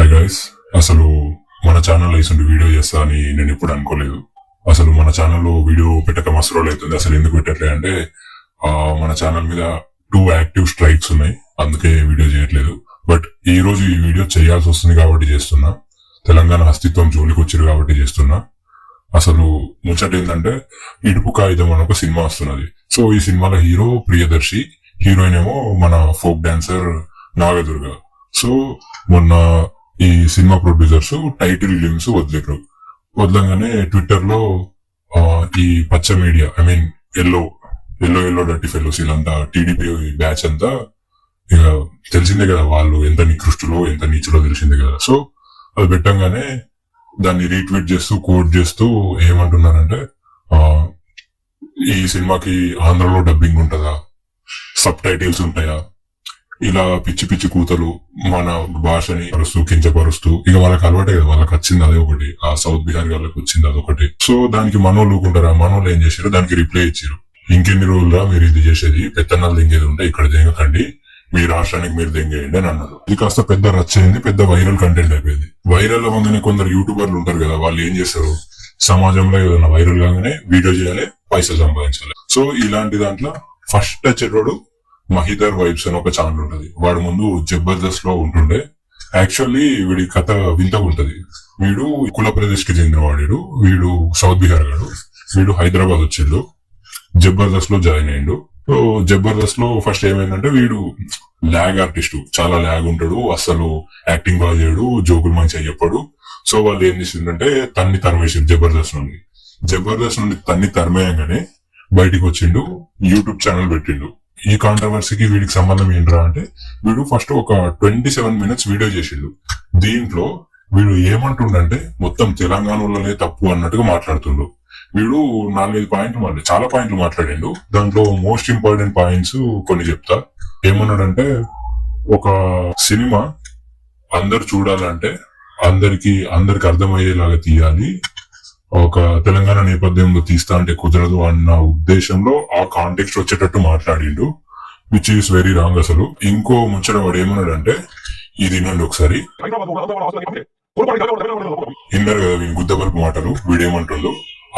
Hi guys, అసలు మన ఛానల్లో ఇటువంటి వీడియో చేస్తా అని నేను ఇప్పుడు అనుకోలేదు. అసలు మన ఛానల్లో వీడియో పెట్టక మస్తు రోజులు అవుతుంది. అసలు ఎందుకు పెట్టట్లే అంటే మన ఛానల్ మీద 2 యాక్టివ్ స్ట్రైక్స్ ఉన్నాయి, అందుకే వీడియో చేయట్లేదు. బట్ ఈ రోజు ఈ వీడియో చేయాల్సి వస్తుంది కాబట్టి చేస్తున్నా. తెలంగాణ అస్తిత్వం జోలికి వచ్చారు కాబట్టి చేస్తున్నా. అసలు ముచ్చట ఏంటంటే ఇడుపు కాగితం అని ఒక సినిమా వస్తున్నది. సో ఈ సినిమాలో హీరో ప్రియదర్శి, హీరోయిన్ ఏమో మన ఫోక్ డాన్సర్ నాగదుర్గ. సో మొన్న ఈ సినిమా ప్రొడ్యూసర్స్ టైటిల్ లింక్స్ వదలంగానే ట్విట్టర్ లో ఈ పచ్చ media, I mean yellow dirty fellows వీళ్ళంతా టీడీపీ బ్యాచ్ అంతా ఇక తెలిసిందే కదా, వాళ్ళు ఎంత నికృష్టులో ఎంత నీచులో తెలిసిందే కదా. సో అది పెట్టంగానే దాన్ని రీట్వీట్ చేస్తూ కోట్ చేస్తూ ఏమంటున్నారంటే ఈ సినిమాకి ఆంధ్రలో డబ్బింగ్ ఉంటుందా, సబ్ టైటిల్స్ ఉంటాయా, ఇలా పిచ్చి పిచ్చి కూతలు మన భాషని పరుస్తూ కించపరుస్తూ, ఇక వాళ్ళకి అలవాటే కదా, వాళ్ళకి వచ్చింది అదే ఒకటి, ఆ సౌత్ బీహార్ వాళ్ళకి వచ్చింది అదొకటి. సో దానికి మనోళ్ళు ఊకుంటారా, మనోళ్ళు ఏం చేశారు, దానికి రిప్లై ఇచ్చారు. ఇంకెన్ని రోజులురా మీరు ఇది చేసేది, పెత్తనాలు దెంగేది ఉంటే ఇక్కడ దెంగకండి, మీ రాష్ట్రానికి మీరు దెంగేయండి అని అన్నారు. ఇది కాస్త పెద్ద రచ్చ అయింది, పెద్ద వైరల్ కంటెంట్ అయిపోయింది. వైరల్ అవ్వగానే కొందరు యూట్యూబర్లు ఉంటారు కదా, వాళ్ళు ఏం చేస్తారు, సమాజంలో ఏదైనా వైరల్ కాగానే వీడియో చేయాలి, పైసలు సంపాదించాలి. సో ఇలాంటి దాంట్లో ఫస్ట్ వచ్చేటోడు మహిదర్ వైబ్స్ అని ఒక ఛానల్ ఉంటది. వాడు ముందు జబర్దస్త్ లో ఉంటుండే. యాక్చువల్లీ వీడి కథ వింతగా ఉంటది. వీడు కుల ప్రదేశ్ కి చెందినవాడు, వీడు సౌత్ బీహార్ గాడు, వీడు హైదరాబాద్ వచ్చిండు, జబర్దస్త్ లో జాయిన్ అయ్యిండు. సో జబర్దస్త్ లో ఫస్ట్ ఏమైందంటే వీడు ల్యాగ్ ఆర్టిస్ట్, చాలా ల్యాగ్ ఉంటాడు, అసలు యాక్టింగ్ బాగా చేయడు, జోకులు మంచిగా చెప్పాడు. సో వాళ్ళు ఏం చేసిందంటే తన్ని తరిమేసిండు జబర్దస్త్ నుండి తన్ని తరిమేయంగానే బయటికి వచ్చిండు, యూట్యూబ్ ఛానల్ పెట్టిండు. ఈ కాంట్రవర్సీకి వీడికి సంబంధం ఏంట్రా అంటే వీడు ఫస్ట్ ఒక 27 మినిట్స్ వీడియో చేసిండు. దీంట్లో వీడు ఏమంటుండంటే మొత్తం తెలంగాణలోనే తప్పు అన్నట్టుగా మాట్లాడుతుండు. వీడు 4-5 పాయింట్లు చాలా పాయింట్లు మాట్లాడిండు. దాంట్లో మోస్ట్ ఇంపార్టెంట్ పాయింట్స్ కొన్ని చెప్తా. ఏమన్నాడంటే ఒక సినిమా అందరు చూడాలంటే అందరికి అర్థమయ్యేలాగా తీయాలి, ఒక తెలంగాణ నేపథ్యంలో తీస్తా అంటే కుదరదు అన్న ఉద్దేశంలో ఆ కాంటెక్స్ట్ వచ్చేటట్టు మాట్లాడిండు, విచ్ ఈస్ వెరీ రాంగ్. అసలు ఇంకో ముచ్చట వాడు ఏమన్నాడంటే, ఇది నండి ఒకసారి విన్నారు కదా వీని గుద్దబల్పు మాటలు. వీడేమంటుండు,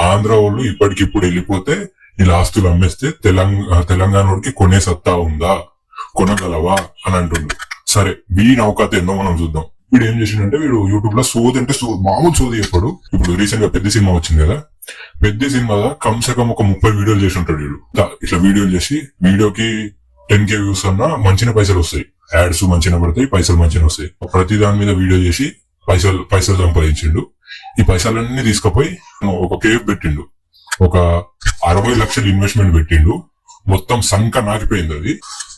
ఆంధ్ర వాళ్ళు ఇప్పటికిప్పుడు వెళ్ళిపోతే ఇలా ఆస్తులు అమ్మేస్తే తెలంగాణకి కొనే సత్తా ఉందా, కొనగలవా అని అంటుండు. సరే వీడి అవకాశం ఎన్నో మనం చూద్దాం. వీడు ఏం చేసిండంటే వీడు యూట్యూబ్ లో సోది అంటే మామూలు సోది చెప్పాడు. ఇప్పుడు రీసెంట్ గా పెద్ద సినిమా వచ్చింది కదా, పెద్ద సినిమాలో కమ్సకం ఒక 30 వీడియోలు చేసి ఉంటాడు వీడు. ఇట్లా వీడియోలు చేసి వీడియోకి 10K వ్యూస్ అన్నా మంచిన పైసలు వస్తాయి, యాడ్స్ మంచిగా పడతాయి, పైసలు మంచిగా వస్తాయి. ప్రతి దాని మీద వీడియో చేసి పైసలు సంపాదించిండు. ఈ పైసలన్నీ తీసుకుపోయి ఒక కేఫ్ పెట్టిండు, ఒక 60 లక్షలు ఇన్వెస్ట్మెంట్ పెట్టిండు. మొత్తం సంఖ నాకిపోయింది అది.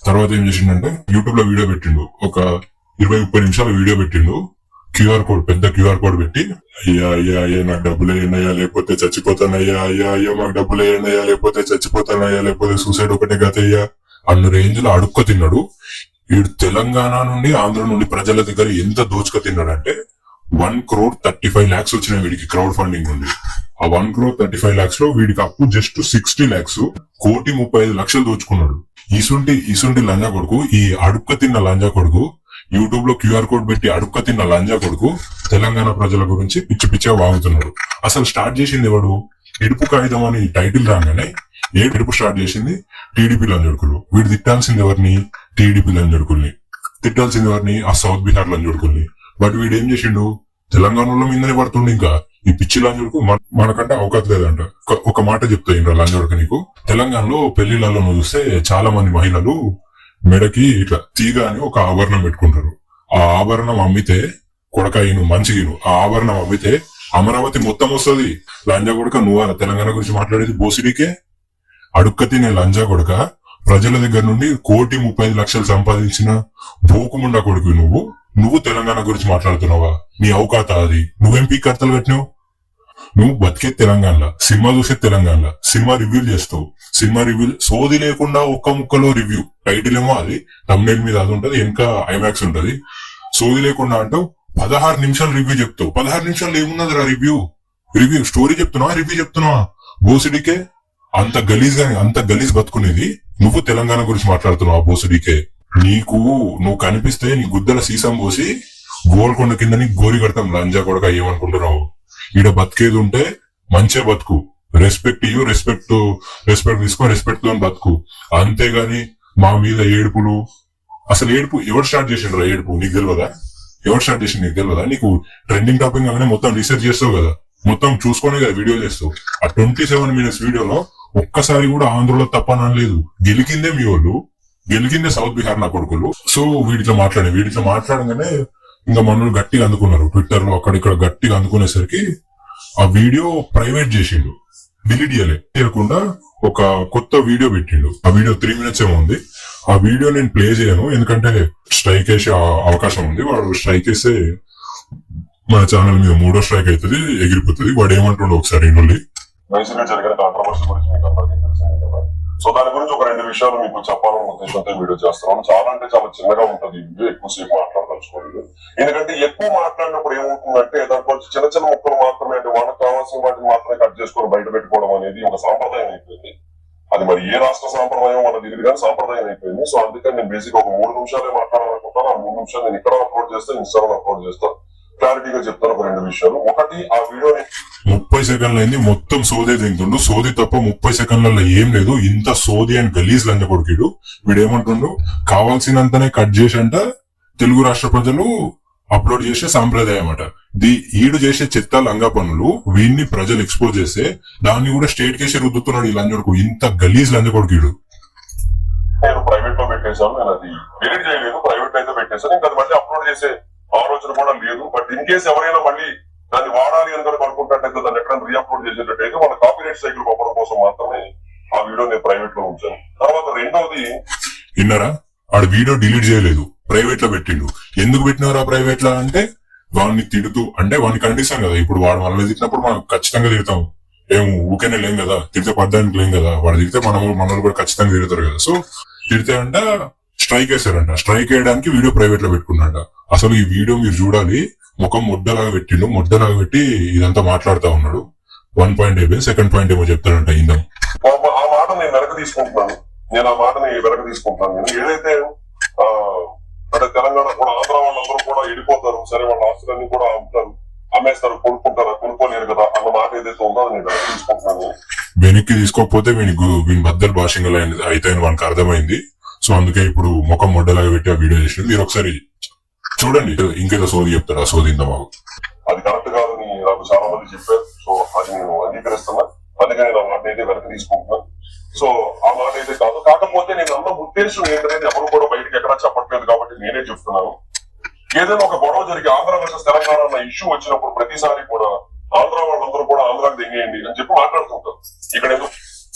తర్వాత ఏం చేసిండంటే యూట్యూబ్ లో వీడియో పెట్టిండు, ఒక 20-30 నిమిషాల వీడియో పెట్టిండు. పెద్ద క్యూఆర్ కోడ్ పెట్టి, అయ్యా నాకు డబ్బులు వేయనయ్యా లేకపోతే చచ్చిపోతానయ్యా, అయ్యా మాకు డబ్బులు వేయనయ్యా లేకపోతే చచ్చిపోతానయ్యా లేకపోతే సూసైడ్ ఒకటే గతయ్యా అన్న రేంజ్ లో అడుక్క తిన్నాడు. వీడు తెలంగాణ నుండి ఆంధ్ర నుండి ప్రజల దగ్గర ఎంత దోచుక తిన్నాడంటే 1,35 lakhs వచ్చినాయి వీడికి క్రౌడ్ ఫండింగ్ ఉంది. ఆ 1,35 lakhs లో వీడికి అప్పు జస్ట్ 60 lakhs, 1,35 దోచుకున్నాడు. ఇసుంటి లంజా కొడుకు, ఈ అడుక్క తిన్న లంజా కొడుకు, యూట్యూబ్ లో క్యూఆర్ కోడ్ పెట్టి అడుక్క తిన్న లంజా కొడుకు తెలంగాణ ప్రజల గురించి పిచ్చి పిచ్చిగా వాగుతున్నాడు. అసలు స్టార్ట్ చేసింది ఎవడు, ఇడుపు కాగితం అని టైటిల్ రాగానే ఇడుపు స్టార్ట్ చేసింది టీడీపీ లంజొడుకులు. వీడు తిట్టాల్సింది ఎవరిని, టీడీపీ లంజొడుకుల్ని. తిట్టాల్సింది ఎవరిని, ఆ సౌత్ బీహార్ లంజొడుకుల్ని. బట్ వీడు ఏం చేసిండు, తెలంగాణలో మీదనే పడుతుండే. ఇంకా ఈ పిచ్చి లంజొడుకు మనకంటే అవకాశం లేదంట. ఒక మాట చెప్తా ఇంట్లో లంజొడుకు నీకు, తెలంగాణలో పెళ్లిళ్లలో చూస్తే చాలా మంది మహిళలు మెడకి ఇట్లా తీగ అని ఒక ఆభరణం పెట్టుకుంటారు. ఆ ఆభరణం అమ్మితే కొడకాయిను మంచిగిను, ఆ ఆభరణం అమ్మితే అమరావతి మొత్తం వస్తుంది. లంజా కొడక నువ్వు తెలంగాణ గురించి మాట్లాడేది బోసిడికే, అడుక్క తినే లంజా కొడక. ప్రజల దగ్గర నుండి 1,35 సంపాదించిన భోకుముండా కొడుకు నువ్వు తెలంగాణ గురించి మాట్లాడుతున్నావా? నీ అవకాశం అది. నువ్వేం పీకర్తలు కట్టినావు? నువ్వు బతికే తెలంగాణలో, సినిమా చూసే తెలంగాణలో, సినిమా రివ్యూలు చేస్తావు. సినిమా రివ్యూలు సోది లేకుండా ఒక్క ముక్కలో రివ్యూ, టైటిల్ ఏమో అది, thumbnail మీద అది ఉంటది, ఇంకా ఐమాక్స్ ఉంటది. సోది లేకుండా అంటావు 16 నిమిషాలు రివ్యూ చెప్తావు. 16 నిమిషాలు ఏమున్నదిరా రివ్యూ స్టోరీ చెప్తున్నావా, రివ్యూ చెప్తున్నావా? బోసిడికే అంత గలీజ్ బతుకునేది నువ్వు తెలంగాణ గురించి మాట్లాడుతున్నావా? బోసిడికే నువ్వు కనిపిస్తే నీ గుద్దల సీసం పోసి గోల్కొండ కిందని గోరి కడతాం లంజా కొడక ఏమనుకుంటున్నావు. ఈడ బతికేది ఉంటే మంచిగా బతుకు, రెస్పెక్ట్ ఇయ్యు, రెస్పెక్ట్ తీసుకో, రెస్పెక్ట్ తో బతుకు. అంతేగాని మా మీద ఏడుపులు. అసలు ఏడుపు ఎవరు స్టార్ట్ చేసిండ్రా? ఏడుపు నీకు తెలియదా? ఎవరు స్టార్ట్ చేసింది నీకు తెలియదా? నీకు ట్రెండింగ్ టాపిక్ అలానే మొత్తం రీసెర్చ్ చేస్తావు కదా, మొత్తం చూసుకొని కదా వీడియో చేస్తావు. ఆ 27 minutes వీడియోలో ఒక్కసారి కూడా ఆంధ్రలో తప్పనలేదు. గెలికిందే మీ వాళ్ళు, గెలికిందే సౌత్ బీహార్ నా కొడుకులు. సో వీటిలో మాట్లాడగానే ఇంకా మనల్ని గట్టిగా అందుకున్నారు ట్విట్టర్ లో, అక్కడిక్కడ గట్టిగా అందుకునేసరికి ఆ వీడియో ప్రైవేట్ చేసిండు, డిలీట్ చేయకుండా ఒక కొత్త వీడియో పెట్టిండు. ఆ వీడియో 3 minutes ఏమో ఉంది. ఆ వీడియో నేను ప్లే చేయను, ఎందుకంటే స్ట్రైక్ వేసే అవకాశం ఉంది. వాడు స్ట్రైక్ వేస్తే మన ఛానల్ మీద 3వ స్ట్రైక్ అవుతుంది, ఎగిరిపోతుంది. వాడు ఏమంటుండో ఒకసారి నుండి బేసిక్గా జరిగిన కాంట్రవర్సీ గురించి మీకు అందరికీ తెలిసిందే కదా. సో దాని గురించి ఒక 2 విషయాలు మీకు చెప్పాలని ఉద్దేశంతో వీడియో చేస్తున్నాను. చాలా అంటే చాలా చిన్నగా ఉంటుంది వీడియో, ఎక్కువసేపు మాట్లాడదలుచుకోలేదు. ఎందుకంటే ఎక్కువ మాట్లాడినప్పుడు ఏమవుతుందంటే దాంట్లో చిన్న చిన్న ముక్కలు మాత్రమే, అంటే వాళ్ళకి కావాల్సిన వాటిని మాత్రమే కట్ చేసుకొని బయట పెట్టుకోవడం అనేది ఒక సాంప్రదాయం అయిపోయింది. అది మరి ఏ రాష్ట్ర సాంప్రదాయం మన దగ్గర కానీ సాంప్రదాయం అయిపోయింది. సో అందుకని నేను బేసిక్ ఒక 3 నిమిషాలే మాట్లాడాలనుకుంటాను. ఆ 3 నిమిషాలు నేను ఇక్కడ అప్లోడ్ చేస్తాను, ఇన్స్టాలో అప్లోడ్ చేస్తాను. క్లారిటీగా చెప్తాను ఒక 2 విషయాలు. ఒకటి, ఆ వీడియోని 30 సెకండ్లు అయింది, మొత్తం సోదే తింటుండు. సోది తప్ప 30 సెకండ్లలో ఏం లేదు. ఇంత సోది అని గలీజ్ లంజ కొడుకుడు. వీడు ఏమంటుండు, కావాల్సినంతనే కట్ చేసి అంట తెలుగు రాష్ట్ర ప్రజలు అప్లోడ్ చేసే సాంప్రదాయం అట. ఈడు చేసే చెత్త లంగా పనులు వీడిని ప్రజలు ఎక్స్పోజ్ చేస్తే దాన్ని కూడా స్టేట్ కేసి రుద్దుతున్నాడు ఈ లంజ కొడుకు. ఇంత గలీజ్ లంజ కొడుకుడు. నేను ప్రైవేట్ లో పెట్టేశాను, నేను అది డిలీట్ చేయలేదు, ప్రైవేట్ అయితే పెట్టేశాను. ఇంకా అది మళ్ళీ అప్లోడ్ చేసే ఆలోచన కూడా లేదు. బట్ ఇన్ కేసు ఎవరైనా మళ్ళీ దాన్ని వాడాలి అని కనుక అనుకుంటున్నట్టయితే దాన్ని ఎక్కడ రీఅప్లోడ్ చేసేటట్టయితే వాళ్ళ కాపీరైట్ సైకిల్ పంపడం కోసం మాత్రమే ఆ వీడియో నేను ప్రైవేట్ లో ఉంచాను. తర్వాత రెండోది, విన్నారా, ఆడు వీడియో డిలీట్ చేయలేదు, ప్రైవేట్ లో పెట్టిండు. ఎందుకు పెట్టినారా ప్రైవేట్ లో అంటే వాడిని తిడుతూ, అంటే వాడిని ఖండిస్తాం కదా. ఇప్పుడు వాడు మనల్ని తిట్టినప్పుడు మనం ఖచ్చితంగా తిడతాం, ఏం ఊకేనే లేం కదా, తిడితే పడ్డానికి లేం కదా. వాడు తిడితే మనల్ని కూడా ఖచ్చితంగా తిడతారు కదా. సో తిడితే అంట స్ట్రైక్ వేశారంట. స్ట్రైక్ వేయడానికి వీడియో ప్రైవేట్ లో పెట్టుకున్నాంట. అసలు ఈ వీడియో మీరు చూడాలి, ముఖం ముద్దలాగా పెట్టిండు, ముద్దలాగా పెట్టి ఇదంతా మాట్లాడుతా ఉన్నాడు. 1 point అయిపోయింది, 2nd point ఏమో చెప్తాడంట. ఇందాం ఆ మాట నేను వెనక తీసుకుంటున్నాను. నేను ఆ మాటని వెనక తీసుకుంటున్నాను. నేను ఏదైతే అంటే తెలంగాణ కూడా ఆంధ్ర వాళ్ళందరూ కూడా వెళ్ళిపోతారు, సరే వాళ్ళ ఆస్తులన్నీ కూడా అమ్ముతారు, అమ్మేస్తారు, కొనుక్కోలేరు కదా అన్న మాట ఏదైతే ఉందో నేను వెనక్కి తీసుకుంటున్నాను. వెనక్కి తీసుకోకపోతే వీని బద్దలు భాషంగా అయితే వానికి అర్థమైంది. సో అందుకే ఇప్పుడు ముఖం ముద్దలాగా పెట్టి ఆ వీడియో చేసింది. మీరు ఒకసారి చూడండి, ఇంకేదో సోది చెప్తాడు. ఆ సోది ఇందా మాకు అది కరెక్ట్ కాదని నాకు చాలా మంది చెప్పారు. సో అది నేను అంగీకరిస్తున్నా. అందుకే నేను ఆ మాట అయితే వెనక్కి తీసుకుంటున్నాను. సో ఆ మాట అయితే కాదు, కాకపోతే నేను అన్న ఉద్దేశం ఏంటనేది ఎవరు కూడా బయటకి ఎక్కడా చెప్పట్లేదు కాబట్టి నేనే చెప్తున్నాను. ఏదైనా ఒక గొడవ జరిగి ఆంధ్ర వర్సెస్ తెలంగాణ అన్న ఇష్యూ వచ్చినప్పుడు ప్రతిసారి కూడా ఆంధ్ర వాళ్ళందరూ కూడా ఆంధ్రాకి దిగేయండి అని చెప్పి మాట్లాడుతుంటారు. ఇక్కడ ఎందుకు?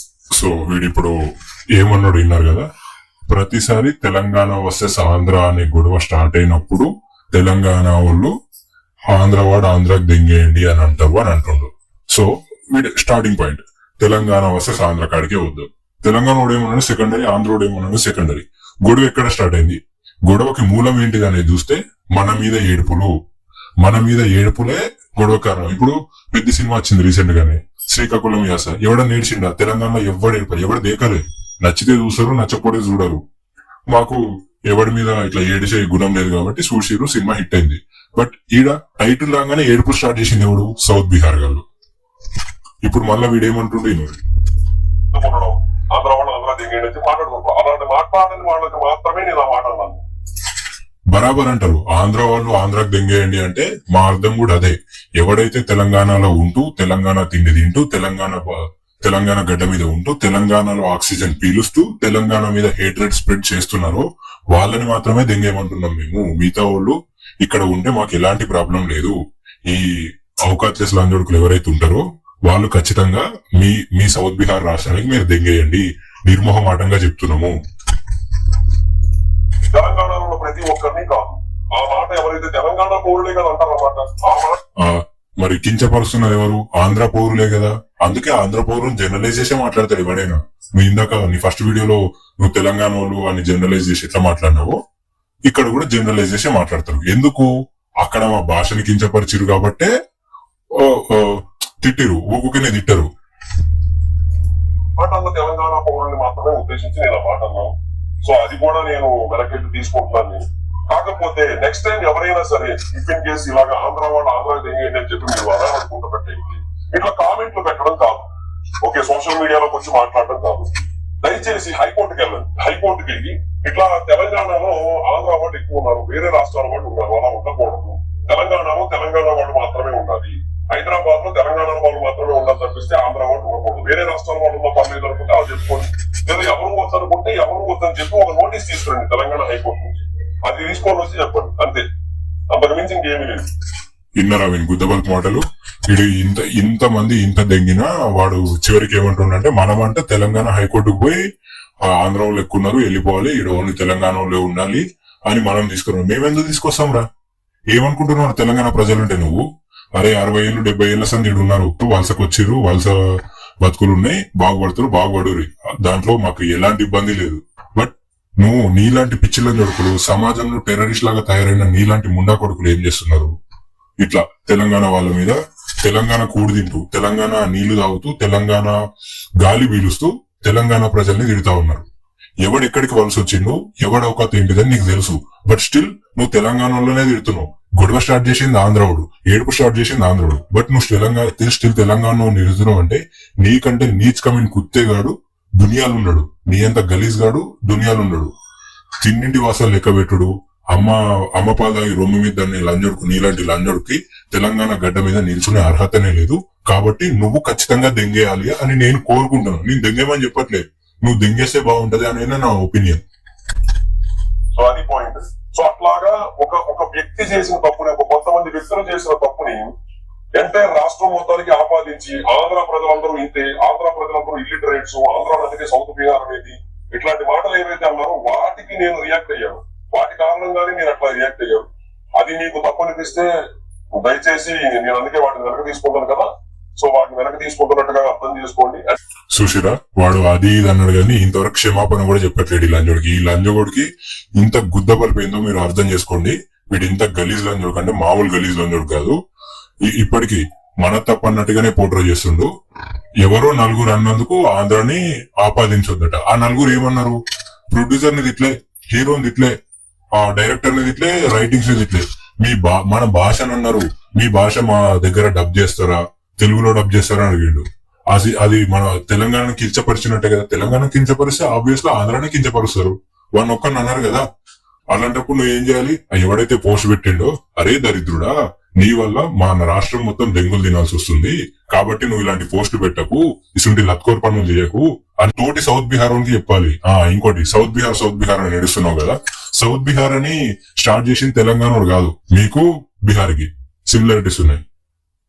సో వీడిప్పుడు ఏమన్నాడు విన్నారు కదా, ప్రతిసారి తెలంగాణ వర్సెస్ ఆంధ్ర అనే గొడవ స్టార్ట్ అయినప్పుడు తెలంగాణ వాళ్ళు ఆంధ్రవాడు ఆంధ్రాకి దింగేయండి అని అంటారు అని అంటుండ్రు. సో వీడి starting point Telangana versus Andhra కాడికే వద్దు. తెలంగాణ ఏమన్నాడు సెకండరీ, ఆంధ్రోడు ఏమన్నాడు సెకండరీ. గొడవ ఎక్కడ స్టార్ట్ అయింది, గొడవకి మూలం ఏంటిది అనేది చూస్తే మన మీద ఏడుపులే గొడవ కారణం. ఇప్పుడు పెద్ద సినిమా వచ్చింది రీసెంట్ గానే, శ్రీకాకుళం యాస. ఎవడ నేర్చిండా? తెలంగాణలో ఎవడు దేకలే. నచ్చితే చూస్తారు, నచ్చకపోతే చూడరు. మాకు ఎవడి మీద ఇట్లా ఏడిచే గుణం లేదు కాబట్టి చూసిరు, సినిమా హిట్ అయింది. బట్ ఈడ టైటిల్ రాగానే ఏడుపు స్టార్ట్ చేసింది ఎవడు? సౌత్ బీహార్ గారు. ఇప్పుడు మళ్ళా వీడేమంటుండే, ఆంధ్ర వాళ్ళు ఆంధ్ర దిగేయండి మాట్లాడుకుంటారు. అలాంటి మాట్లాడని వాళ్ళకి మాత్రమే నేను ఆ మాట అన్నాను. బరాబర్ అంటారు. ఆంధ్ర వాళ్ళు ఆంధ్రాకి దెంగేయండి అంటే మా అర్థం కూడా అదే. ఎవడైతే తెలంగాణలో ఉంటూ తెలంగాణ తిండి తింటూ తెలంగాణ గడ్డ మీద ఉంటూ తెలంగాణలో ఆక్సిజన్ పీలుస్తూ తెలంగాణ మీద హేట్రెడ్ స్ప్రెడ్ చేస్తున్నారో వాళ్ళని మాత్రమే దెంగేయమంటున్నాం మేము. మిగతా వాళ్ళు ఇక్కడ ఉంటే మాకు ఎలాంటి ప్రాబ్లం లేదు. ఈ అవకాశ లంజోడుకులు ఎవరైతే ఉంటారో వాళ్ళు ఖచ్చితంగా మీ సౌత్ బీహార్ రాష్ట్రానికి మీరు దెంగేయండి, నిర్మోహమాటంగా చెప్తున్నాము. తెలంగాణలో ప్రతి ఒక్కరిని కాదు, ఆ మాట ఎవరైతే తెలంగాణ పౌరులే కదా అంటారన్నమాట. ఆ మాట మరి కించపరుస్తున్నది ఎవరు? ఆంధ్ర పౌరులే కదా. అందుకే ఆంధ్ర పౌరులు జనరలైజ్ చేసే మాట్లాడతాడు ఎవడైనా. నువ్వు ఇందాక నీ ఫస్ట్ వీడియోలో నువ్వు తెలంగాణ వాళ్ళు అని జనరలైజ్ చేసి ఎట్లా మాట్లాడినావో ఇక్కడ కూడా జనరలైజ్ చేసే మాట్లాడతారు. ఎందుకు? అక్కడ మా భాషని కించపరిచిరు కాబట్టే తిట్టిరు, ఊకునే తిట్టరు. తెలంగాణ పౌరుల్ని మాత్రమే ఉద్దేశించి నేను మాట అన్నాను. సో అది కూడా నేను వెనకెళ్ళి తీసుకుంటున్నాను. కాకపోతే నెక్స్ట్ టైం ఎవరైనా సరే ఇఫ్ ఇన్ కేసు ఇలాగా ఆంధ్ర వాళ్ళు ఆంధ్ర తెంగేయండి అని చెప్పి మీరు అలా అనుకుంటూ పెట్టేయండి, ఇట్లా కామెంట్లు పెట్టడం కాదు, ఓకే సోషల్ మీడియాలోకి వచ్చి మాట్లాడడం కాదు. దయచేసి హైకోర్టుకి వెళ్ళండి. హైకోర్టుకి వెళ్ళి ఇట్లా తెలంగాణలో ఆంధ్ర వాళ్ళు ఎక్కువ ఉన్నారు, వేరే రాష్ట్రాల వాళ్ళు ఉన్నారు, అలా ఉండకూడదు. తెలంగాణలో తెలంగాణ వాళ్ళు మాత్రమే ఉండాలి, హైదరాబాద్ లో తెలంగాణ వాళ్ళు మాత్రమే ఉండాలి తప్పిస్తే ఆంధ్ర వాళ్ళు ఉండకూడదు. వేరే రాష్ట్రాల వాళ్ళు ఉన్న పర్లేదు అనుకుంటే అలా చెప్పుకోండి. లేదా ఎవరు వద్దనుకుంటే ఎవరు వద్దని చెప్పి ఒక నోటీస్ తీసుకురండి తెలంగాణ హైకోర్టు నుంచి. అది తీసుకొని వచ్చి చెప్పండి అంతే, అంతకు మించి ఇంకేమీ లేదు. ఇన్నరా విని గుద్దబల్పు మాటలు. ఇడు ఇంత మంది ఇంత దెంగినా వాడు చివరికి ఏమంటుండంటే మనమంటే తెలంగాణ హైకోర్టుకు పోయి ఆంధ్ర వాళ్ళు ఎక్కున్నారు వెళ్ళిపోవాలి, ఈడ ఓన్లీ తెలంగాణ వాళ్ళే ఉండాలి అని మనం తీసుకున్నాం. మేమెందుకు తీసుకొస్తాం రా? ఏమనుకుంటున్నావు తెలంగాణ ప్రజలంటే నువ్వు? అరే 60 ఏళ్ళు 70 ఏళ్ల సంది ఉన్నారు, వలసకు వచ్చిర్రు, వలస బతుకులు ఉన్నాయి, బాగుపడుర్రి, దాంట్లో మాకు ఎలాంటి ఇబ్బంది లేదు. బట్ నువ్వు నీలాంటి పిచ్చిల కొడుకులు, సమాజంలో టెర్రరిస్ట్ లాగా తయారైన నీలాంటి ముండా కొడుకులు ఏం చేస్తున్నారు? ఇట్లా తెలంగాణ వాళ్ళ మీద తెలంగాణ కూడి తింటూ, తెలంగాణ నీళ్లు తాగుతూ, తెలంగాణ గాలి పీలుస్తూ తెలంగాణ ప్రజల్ని తిడుతా ఉన్నారు. ఎవడెక్కడికి వలస వచ్చిండు, ఎవడ అవకాశం ఏంటిదని నీకు తెలుసు. బట్ స్టిల్ నువ్వు తెలంగాణలోనే తిడుతున్నావు. గొడవ స్టార్ట్ చేసింది ఆంధ్రవుడు, ఏడుపు స్టార్ట్ చేసింది ఆంధ్రవుడు. బట్ నువ్వు స్టిల్ తెలంగాణలో నిలుస్తున్నావు అంటే నీకంటే నీచ్ కమిన్ కుత్తేగాడు దునియాలున్నాడు, నీ అంత గలీజ్ గాడు దునియాలున్నాడు. తిన్నింటి వాసాలు లెక్క పెట్టుడు, అమ్మ పాదాయి రొమ్ము మీద దాన్ని లంజడుకు, నీలాంటి లంజడుకి తెలంగాణ గడ్డ మీద నిల్చునే అర్హతనే లేదు. కాబట్టి నువ్వు ఖచ్చితంగా దెంగేయాలి అని నేను కోరుకుంటున్నాను. నేను దెంగేమని చెప్పట్లేదు, నువ్వు దెంగేస్తే బాగుంటది అనేది నా ఒపీనియన్. సో అది పాయింట్. సో అట్లాగా ఒక వ్యక్తి చేసిన తప్పుని, ఒక కొంతమంది వ్యక్తులు చేసిన తప్పుని ఎంటైర్ రాష్ట్రం మొత్తానికి ఆపాదించి ఆంధ్ర ప్రజలందరూ ఇంతే, ఆంధ్ర ప్రజలందరూ ఇల్లిటరేట్స్, ఆంధ్ర అందుకే సౌత్ బీహార్ అనేది ఇట్లాంటి మాటలు ఏవైతే అన్నారో వాటికి నేను రియాక్ట్ అయ్యాను. వాటి కారణంగానే నేను అట్లా రియాక్ట్ అయ్యాను. అది మీకు తప్పు అనిపిస్తే దయచేసి నేను అందుకే వాటిని వెనక తీసుకుంటాను కదా, సో వాటిని వెనక తీసుకుంటున్నట్టుగా అర్థం చేసుకోండి. సుశీరా వాడు అది ఇది అన్నాడు కానీ ఇంతవరకు క్షమాపణ కూడా చెప్పట్లేడు ఈ లంజోడికి. ఈ లంజోడికి ఇంత గుద్ద పలిపోయిందో మీరు అర్థం చేసుకోండి. వీడు ఇంత గలీజ్ లంజోడు కంటే మామూలు గలీజ్ లంజోడు కాదు. ఇప్పటికి మన తప్పన్నట్టుగానే పోట్రో చేస్తుండు. ఎవరో నలుగురు అన్నందుకు ఆంధ్రాని ఆపాదించొద్దట. ఆ నలుగురు ఏమన్నారు? ప్రొడ్యూసర్ ని తిట్లే, హీరోని తిట్లే, ఆ డైరెక్టర్ ని తిట్లే, రైటింగ్స్ ని తిట్లే, మన భాషను అన్నారు. మీ భాష మా దగ్గర డబ్ చేస్తారా, తెలుగులో డబ్ చేస్తారా అని అడిగిండు. అది మన తెలంగాణను కించపరిచినట్టే కదా. తెలంగాణ కించపరిస్తే ఆబ్వియస్లీ ఆంధ్రాని కించపరుస్తారు. వాడిని ఒక్కని అన్నారు కదా. అలాంటప్పుడు నువ్వు ఏం చేయాలి? ఎవడైతే పోస్ట్ పెట్టిండో, అరే దరిద్రుడా నీ వల్ల మా రాష్ట్రం మొత్తం దెంగులు తినాల్సి వస్తుంది, కాబట్టి నువ్వు ఇలాంటి పోస్టులు పెట్టకు, ఇసుంటి లత్కోర్ పనులు చేయకు అని తోటి సౌత్ బీహార్ కి చెప్పాలి. ఇంకోటి సౌత్ బీహార్ అని నడుస్తున్నావు కదా, సౌత్ బీహార్ అని స్టార్ట్ చేసింది తెలంగాణ కాదు, మీకు బీహార్ కి సిమిలారిటీస్ ఉన్నాయి.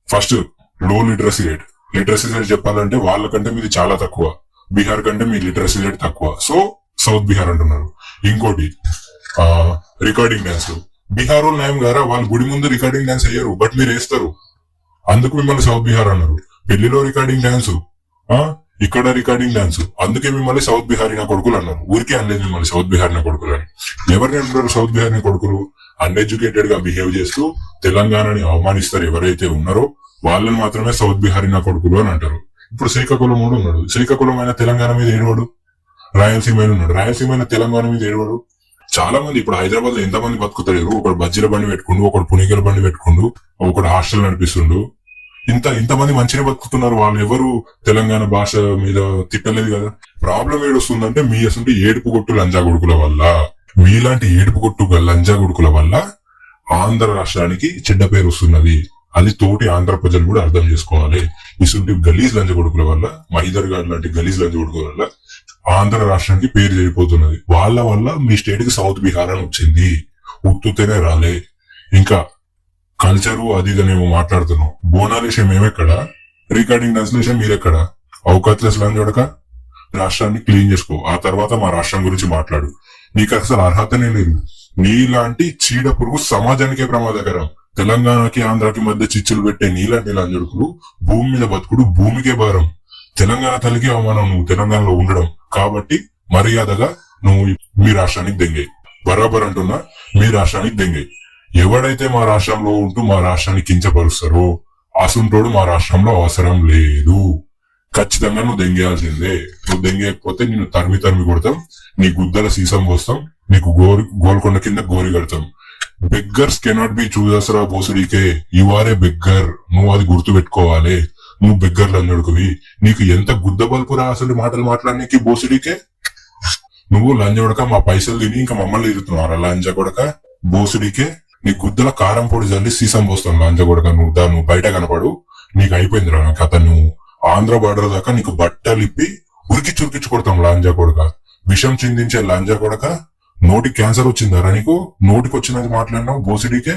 ఫస్ట్ లో లిటరసీ రేట్ చెప్పాలంటే వాళ్ళకంటే మీది చాలా తక్కువ, బీహార్ కంటే మీ లిటరసీ రేట్ తక్కువ, సో సౌత్ బీహార్ అంటున్నారు. ఇంకోటి రికార్డింగ్ డాన్స్, బీహార్ వాళ్ళు న్యాయం గారా, వాళ్ళు గుడి ముందు రికార్డింగ్ డాన్స్ అయ్యారు, బట్ మీరు వేస్తారు, అందుకు మిమ్మల్ని సౌత్ బీహార్ అన్నారు. పెళ్లిలో రికార్డింగ్ డాన్స్, ఇక్కడ రికార్డింగ్ డాన్స్, అందుకే మిమ్మల్ని సౌత్ బీహార్ నా కొడుకులు అన్నారు. ఊరికే అనలేదు మిమ్మల్ని సౌత్ బీహార్ నా కొడుకులు అని. ఎవరిని అంటున్నారు సౌత్ బీహార్ నా కొడుకులు? అన్ఎడ్యుకేటెడ్ గా బిహేవ్ చేస్తూ తెలంగాణని అవమానిస్తారు ఎవరైతే ఉన్నారో వాళ్ళని మాత్రమే సౌత్ బీహార్ నా కొడుకులు అని అంటారు. ఇప్పుడు శ్రీకాకుళం కూడా ఉన్నాడు, శ్రీకాకుళం అయిన తెలంగాణ మీద ఏడవాడు. రాయలసీమ ఉన్నాడు, రాయలసీమ అయిన తెలంగాణ మీద ఏడవాడు. చాలా మంది ఇప్పుడు హైదరాబాద్ లో ఎంతమంది బతుకుతారు? ఒకడు బజ్జీల బండి పెట్టుకుండు, ఒకడు పునికల బండి పెట్టుకుండు, ఒకడు హాస్టల్ నడిపిస్తుండు. ఇంతమంది మంచిగా బతుకుతున్నారు. వాళ్ళు ఎవరు తెలంగాణ భాష మీద తిట్టలేదు కదా. ప్రాబ్లం ఏడొస్తుందంటే మీ అసలు ఏడుపు కొట్టు లంజా కొడుకుల వల్ల, మీలాంటి ఏడుపు కొట్టు లంజా కొడుకుల వల్ల ఆంధ్ర రాష్ట్రానికి చెడ్డ పేరు వస్తున్నది. అది తోటి ఆంధ్ర ప్రజలు కూడా అర్థం చేసుకోవాలి. ఇసుంటి గలీజ్ లంజ కొడుకుల వల్ల, మహిదర్ గారు లాంటి గలీజ్ లంజ కొడుకుల వల్ల ఆంధ్ర రాష్ట్రానికి పేరు జరిగిపోతున్నది. వాళ్ళ వల్ల మీ స్టేట్ కి సౌత్ బీహార్ అని వచ్చింది, ఉత్తుతేనే రాలే. ఇంకా కల్చరు అది ఇదనేమో మాట్లాడుతున్నాం. బోనాల విషయం ఏమెక్కడ, రికార్డింగ్ డాన్స్ విషయం మీరెక్కడ? అవకాశం లంజోడక రాష్ట్రాన్ని క్లీన్ చేసుకో, ఆ తర్వాత మా రాష్ట్రం గురించి మాట్లాడు. నీకు అసలు అర్హతనే లేదు. నీలాంటి చీడ పురుగు సమాజానికే ప్రమాదకరం. తెలంగాణకి ఆంధ్రాకి మధ్య చిచ్చులు పెట్టే నీలాంటి లంజడుకులు భూమి మీద బతుకుడు భూమికే భారం. తెలంగాణ తల్లికి అవమానం నువ్వు తెలంగాణలో ఉండడం. కాబట్టి మర్యాదగా నువ్వు మీ రాష్ట్రానికి దెంగే, బరాబర్ అంటున్నా, మీ రాష్ట్రానికి దెంగే. ఎవడైతే మా రాష్ట్రంలో ఉంటూ మా రాష్ట్రాన్ని కించపరుస్తారో అసుంటోడు మా రాష్ట్రంలో అవసరం లేదు. ఖచ్చితంగా నువ్వు దెంగేయాల్సిందే. నువ్వు దెంగేయకపోతే నిన్ను తరిమి తరిమి కొడతాం, నీ గుద్దల సీసం పోస్తాం, నీకు గోల్కొండ కింద గోరి కడతాం. బెగ్గర్స్ కెనాట్ బి చూజర్స్ రా బోసుడికే, యు ఆర్ ఏ బెగ్గర్. నువ్వు అది గుర్తు పెట్టుకోవాలి. నువ్వు బెగ్గర్ లంజడుకువి. నీకు ఎంత గుద్ద బల్పురా అసలు మాటలు మాట్లాడడానికి బోసుడికే. నువ్వు లంజ కొడక మా పైసలు తిని ఇంకా మమ్మల్ని ఇరుతున్నారా లంజ కొడక బోసుడికే. నీ గుద్దల కారం పొడి చల్లి సీసం పోస్తాం లంజ కొడక. నువ్వు బయట కనపడు, నీకు అయిపోయిందిరా కథ. నువ్వు ఆంధ్ర బార్డర్ దాకా నీకు బట్టలు ఇప్పి ఉరికిచ్చి కొడతాం లాంజా కొడక. విషం చిందించే లాంజా కొడక. నోటి క్యాన్సర్ వచ్చిందారా నీకు? నోటికి వచ్చినది మాట్లాడినావు బోసిడీకే.